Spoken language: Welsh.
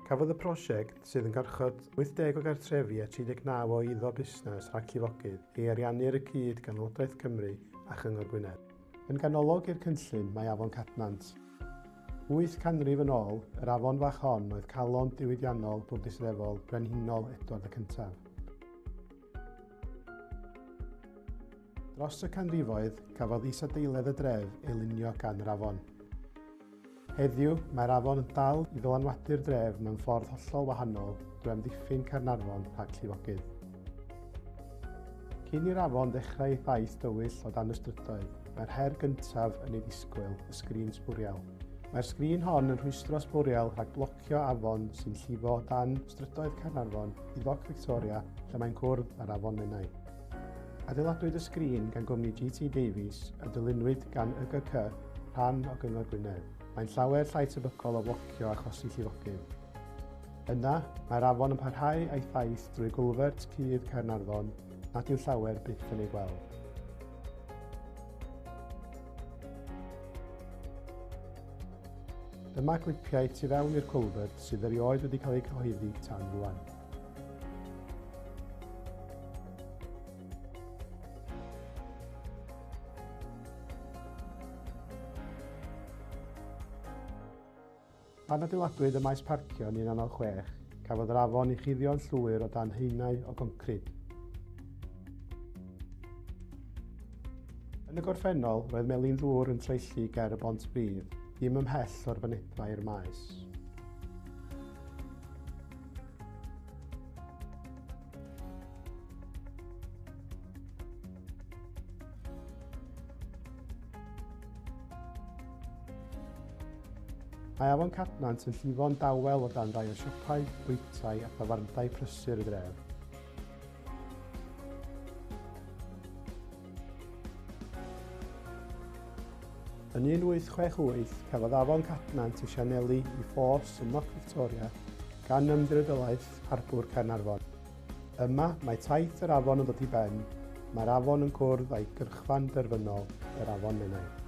Cafodd y prosiect, sydd yn garchod 80 o gartrefi a 39 o iddo busnes rhag llifogydd ei ariannu'r y cyd gan Llywodraeth Cymru a Chyngor Gwynedd. Yn ganolog i'r cynllun mae Afon Cadnant. 8 canrif yn ôl, yr afon fach hon oedd calon diwydiannol bwrdeistrefol brenhinol Edward y Cyntaf. Dros y canrifoedd, cafodd isadeiledd y dref ei lunio gan yr afon. Heddiw, mae'r afon yn dal i ddylanwadu'r dref mewn ffordd hollol wahanol drwy amddiffyn Gaernarfon rhag llifogydd. Cyn i'r afon ddechrau ei thaith dywyll o dan y strydoedd, mae'r her gyntaf yn ei ddisgwyl, y sgrin sbwriel. Mae'r sgrin hon yn rhwystro sbwriel rhag blocio afon sy'n llifo dan strydoedd Gaernarfon i ddoc Victoria lle mae'n cwrdd ar afon Mae'n. Adeiladwyd y sgrin gan gwmni GT Davies a dilynwyd gan YGC, rhan o Gyngor Gwynedd. Mae'n llawer llai tebygol o blocio a chosi llifogydd. Yna, mae'r afon yn parhau a'i thaith drwy gwlfert cudd Gaernarfon nad yw llawer byth yn ei gweld. Dyma glipiau tu fewn i'r cwlfert sydd erioed wedi cael ei cyhoeddi tan rwan. Pan adeiladwyd y maes parcio yn 1906, cafodd yr afon ei chuddio'n llwyr o dan haenau o goncrid. Yn y gorffennol, roedd melin ddŵr yn treullu ger y bont brith, ddim ymhell o'r fynedfa i'r maes. Mae Afon Cadnant yn llifo'n dawel o dan rai o siopau, bwytau a thafarndai prysur y dref. Yn 1868, cafodd Afon Cadnant ei sianelu i ffos yn Noc Victoria gan ymddiriedolaeth Harbwr Gaernarfon. Yma mae taith yr afon yn dod i ben, mae'r afon yn cwrdd â'i gyrchfan derfynol, yr Afon Mae'n.